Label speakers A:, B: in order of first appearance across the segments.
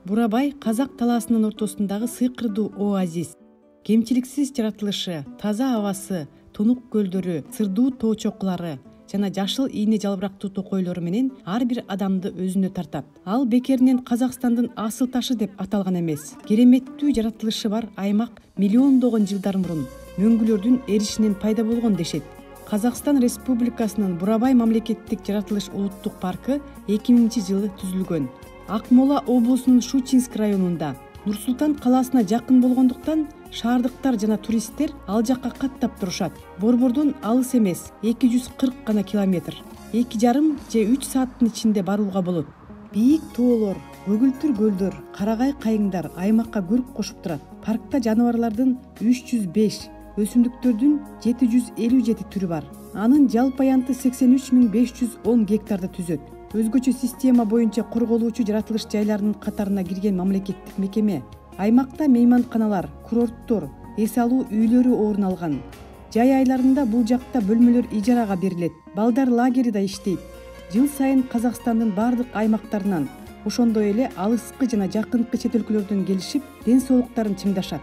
A: Бурабай — казак талаасынын ортосундагы сыйкырдуу оазис. Кемчиликсиз жаратылышы, таза абасы, тунук көлдөрү, сырдуу тоо чокулары жана жашыл ийне жалбырактуу токойлору менен ар бир адамды өзүнө тартат. Ал бекеринен Казакстандын асыл ташы деп аталган эмес. Кереметтүү жаратылышы бар аймак миллиондогон жылдар мурун мөңгүлөрдүн эришинен пайда болгон дешет. Казакстан Республикасынын Бурабай мамлекеттик жаратылыш улуттук паркы 2000-жылы түзүлгөн. Акмола облусунун Шучинск районунда, Нур-Султан калаасына жакын болгондуктан шаардыктар жана туристтер ал жакка каттап турушат. Борбордон алыс эмес, 240 гана километр. 2,5 же 3 сааттын ичинде барууга болот. Бийик тоолор, көгүлтүр көлдөр, карагай кайыңдар аймакка көрк кошуп турат. Паркта жаныбарлардын 305, өсүмдүктөрдүн 757 түрү бар. Анын жалпы аянты 83.510 гектарды түзөт. Өзгөчө система боюнча корголуучу жаратылыш жайларынын катарына кирген мамлекеттик мекеме. Аймакта мейманканалар, курорттор, эс алуу үйлөрү орун алган. Жай айларында бул жакта бөлмөлөр ижарага берилет. Балдар лагери да иштейт. Жыл сайын Казакстандын бардык аймактарынан, ошондой эле алыскы жана жакынкы чет өлкөлөрдөн келишип, ден соолуктарын чыңдашат.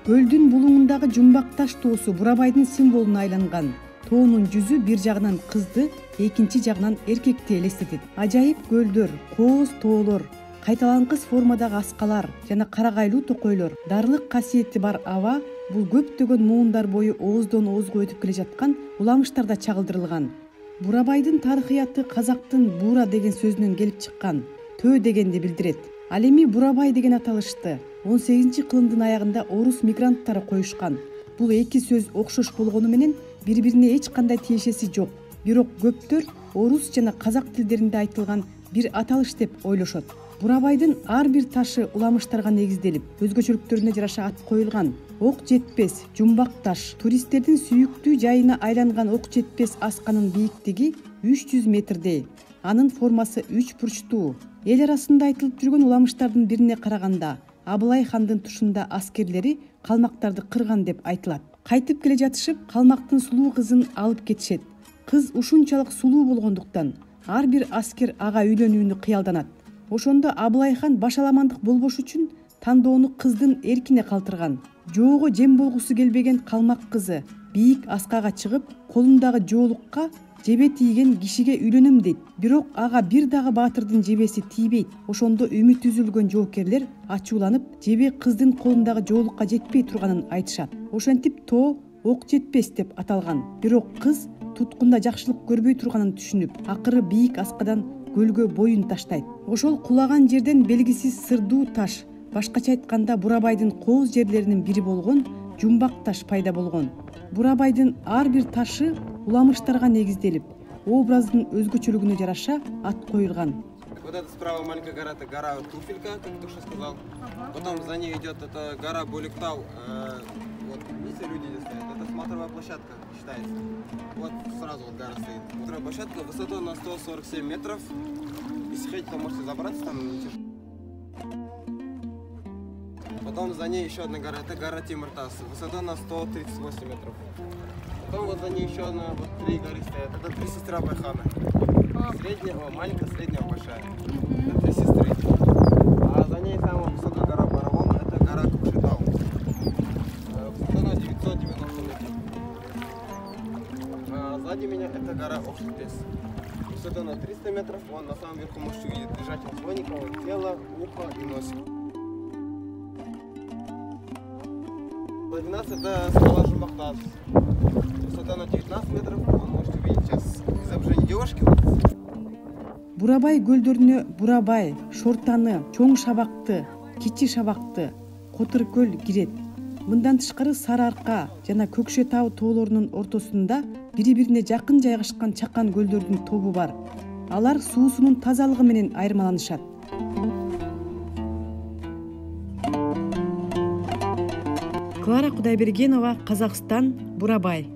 A: Көлдүн булуңундагы жумбак таш тоосу Бурабайдын символуна айланган. Тоонун жүзү бир жагынан кызды, экинчи жагынан эркекти элестетет. Ажайып көлдөр, кооз тоолор, кайталанкыс формадагы аскалар жана карагайлуу токойлор, дарлык касиети бар аба бул көптөгөн муундар бою ооздон оозго өтүп келе жаткан уламыштарда чагылдырылган. Бурабайдын тарыхыяты казактын бура деген сөзүнөн келип чыккан, төө дегенди билдирет. Ал эми Бурабай деген аталышты 18-кылымдын аягында орус мигранттары коюшкан. Бул эки сөз окшош болгону менен бири-бирине эч кандай тиешеси жок. Бирок көптөр орус жана казак тилдеринде айтылган бир аталыш деп ойлошот. Бурабайдын ар бир ташы уламыштарга негизделип, өзгөчөлүктөрүнө жараша ат коюлган. Ок жетпес жумбак таш туристтердин сүйүктүү жайына айланган ок жетпес асканын бийиктиги 300 метрдей. Анын формасы 3 бурчтуу. Эл арасында айтылып жүргөн уламыштардын бирине караганда Абылай хандын тушунда аскерлери калмактарды кырган деп айтылат. Кайтып келе жатышып, калмактын сулуу кызын алып кетишет. Кыз ушунчалык сулуу болгондуктан ар бир аскер ага үйлөнүүнү кыялданат. Ошондо Абылай хан башаламандык болбош үчүн тандоону кыздын эркине калтырган. Жоого жем болгусу келбеген калмак кызы бийик аскага чыгып, колундагы жоолукка жебе тийген кишиге үйлөнөм дейт. Бирок ага бир дагы баатырдын жебеси тийбейт. Ошондо үмүтү үзүлгөн жоокерлер ачууланып, жебе кыздын колундагы жоолукка жетпей турганын айтышат. Ошентип тоо ок жетпес деп аталган. Бирок кыз туткунда жакшылык көрбөй турганын түшүнүп, акыры бийик аскадан көлгө боюн таштайт. Ошол кулаган жерден белгисиз сырдуу таш, башкача айтканда Бурабайдын кооз жерлеринин бири болгон жумбак таш пайда болгон. Бурабайдын ар бир ташы уламыштарга негизделип, образдын өзгөчөлүгүнө жараша ат коюлган.
B: Вот это справа маленькая гора, это гора Туфелька, как я только что сказал. Потом за ней идет эта гора Боликтау. Вот видите, люди здесь стоят. Это смотровая площадка считается. Вот сразу вот гора стоит. Смотровая площадка, высотой на 147 метров. Если хотите, то можете забраться там. Потом за ней еще одна гора, это гора Тимиртас. Высотой на 138 метров. Потом вот за ней еще одна, вот 3 горы стоят. Это 3 сестра Байхана. Средняя, маленькая, средняя, большая. Это 3 сестры. А за ней самая высокая гора Баравон, это гора Кукшетау. Высотой на 990 метров. А сзади меня это гора Охшипес. Высотой на 300 метров. Вон на самом верху можете увидеть держатель слоника, вот тело, ухо и носик. 12 это скала Жумбактас. Высота на 19 метров. Вы можете увидеть сейчас изображение девушки.
A: Бурабай көлдөрүнө Бурабай, Шортаны, Чоң шабакты, Кичи шабакты, Котыр көл кирет. Мындан тышкары Сары Арка жана Көкшетау тоолорунун ортосунда бири-бирине жакын жайгашкан чакан көлдөрдүн тобу бар. Алар суусунун тазалыгы менен айырмаланышат. Клара Кудайбергенова, Казакстан, Бурабай.